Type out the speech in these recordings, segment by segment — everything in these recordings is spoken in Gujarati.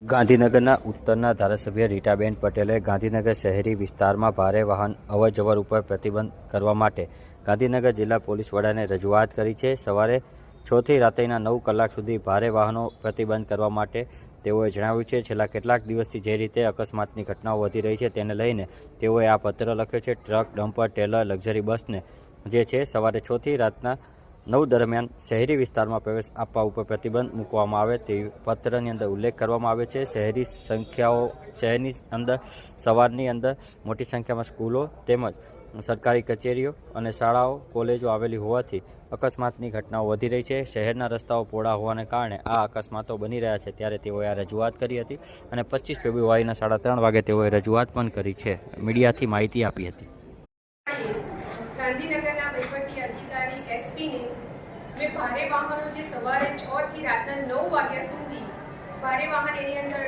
ગાંધીનગરના ઉત્તરના ધારાસભ્ય રીટાબેન પટેલે ગાંધીનગર શહેરી વિસ્તારમાં ભારે વાહન અવરજવર ઉપર પ્રતિબંધ કરવા માટે ગાંધીનગર જિલ્લા પોલીસ વડાને રજૂઆત કરી છે. સવારે 6 થી રાત્રિના 9 કલાક સુધી ભારે વાહનો પ્રતિબંધ કરવા માટે તેઓએ જણાવ્યું છે. છેલ્લા કેટલાક દિવસથી જે રીતે અકસ્માતની ઘટનાઓ વધી રહી છે તેને લઈને તેઓએ આ પત્ર લખ્યો છે. ટ્રક, ડમ્પર, ટેલર, લક્ઝરી બસને જે છે સવારે 6 થી રાતના 9 દરમિયાન શહેરી વિસ્તારમાં પ્રવેશ આપવા ઉપર પ્રતિબંધ મૂકવામાં આવે તેવી પત્રની અંદર ઉલ્લેખ કરવામાં આવે છે. શહેરની અંદર સવારની અંદર મોટી સંખ્યામાં સ્કૂલો તેમજ સરકારી કચેરીઓ અને શાળાઓ, કોલેજો આવેલી હોવાથી અકસ્માતની ઘટનાઓ વધી રહી છે. શહેરના રસ્તાઓ પહોળા હોવાને કારણે આ અકસ્માતો બની રહ્યા છે ત્યારે તેઓએ આ રજૂઆત કરી હતી અને 25 ફેબ્રુઆરીના 3:30 વાગે તેઓએ રજૂઆત પણ કરી છે. મીડિયાથી માહિતી આપી હતી. ગાંધીનગરના વહીવટી અધિકારી એસપીને મેં ભારે વાહનો જે સવારે 6 થી રાતના 9 વાગ્યા સુધી ભારે વાહન એની અંદર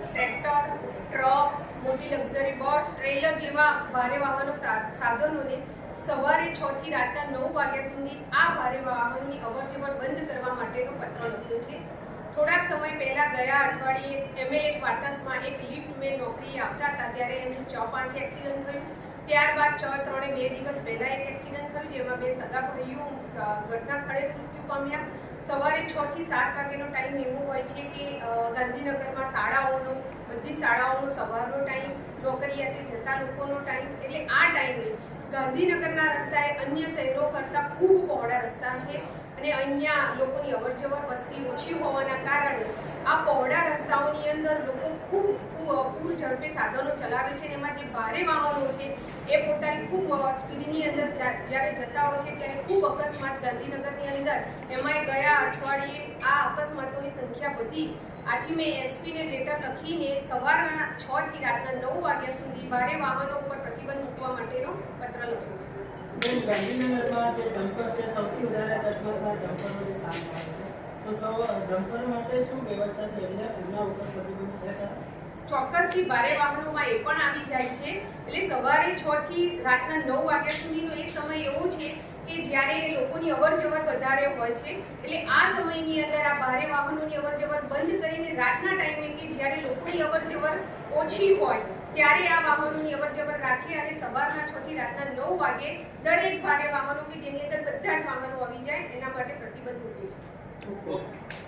ટ્રેક્ટર, ટ્રક, મોટી લક્ઝરી બસ, ટ્રેલર જેવા ભારે વાહનો સાધનોને સવારે 6 થી રાતના 9 વાગ્યા સુધી આ ભારે વાહનોની અવરજવર બંધ કરવા માટેનો પત્ર લખ્યો છે. થોડાક સમય પહેલા ગયા અઠવાડિયે એમએલએ ક્વાર્ટર્સમાં એક લિફ્ટમેન નોકરી આવતા હતા ત્યારે એમનું 6-5 એક્સિડન્ટ થયું. ત્યારબાદ 3 દિવસ પહેલા એક એક્સિડન્ટ થયું જેમાં 2 સગા ભાઈઓ ઘટના સ્થળે મૃત્યુ પામ્યા. સવારે 6 થી 7 વાગ્યાનો ટાઈમ એવો હોય છે કે ગાંધીનગરમાં બધી શાળાઓનો સવારનો ટાઈમ, નોકરિયાતે જતા લોકોનો ટાઈમ, એટલે આ ટાઈમે ગાંધીનગરના રસ્તા એ અન્ય શહેરો કરતાં ખૂબ પહોળા રસ્તા છે અને અહીંયા લોકોની અવરજવર વસ્તી ઓછી હોવાના કારણે આ પહોળા રસ્તાઓની અંદર લોકો ખૂબ પૂર ઝડપે સાધનો ચલાવે છે. એમાં જે ભારે વાહનો છે એ પોતાની ખૂબ સ્પીડની અંદર જ્યારે જતા હોય છે ત્યારે ખૂબ અકસ્માત ગાંધીનગરની અંદર એમાં ગયા અઠવાડિયે આ અકસ્માતોની સંખ્યા વધી. આથી મેં એસપીને લેટર લખીને સવારના 6 થી રાતના 9 વાગ્યા સુધી ભારે વાહનો ઉપર પ્રતિબંધ મૂકવા માટેનો પત્ર લખ્યો છે. ગાંધીનગરમાં જે ડમ્પર છે સૌથી વધારે અકસ્માતમાં ડમ્પરનો જે સામનો આવે છે તો ડમ્પર માટે શું વ્યવસ્થા છે એમના ઉપર પ્રતિબંધ છે? ચોક્કસથી ભારે વાહનોમાં એ પણ આવી જાય છે. એટલે સવારે 6 થી રાતના 9 વાગ્યા સુધીનો એ સમય એવો છે કે જ્યારે લોકોની અવરજવર વધારે હોય છે. એટલે આ સમયની અંદર આ ભારે વાહનોની અવરજવર બંધ કરીને રાતના ટાઈમે કે જ્યારે લોકોની અવરજવર ઓછી હોય ત્યારે આ વાહનોની અવરજવર રાખી અને સવારના 6 થી રાતના 9 વાગે દરેક ભારે વાહનો કે જેની અંદર બધા જ વાહનો આવી જાય એના માટે પ્રતિબંધ મૂક્યો છે.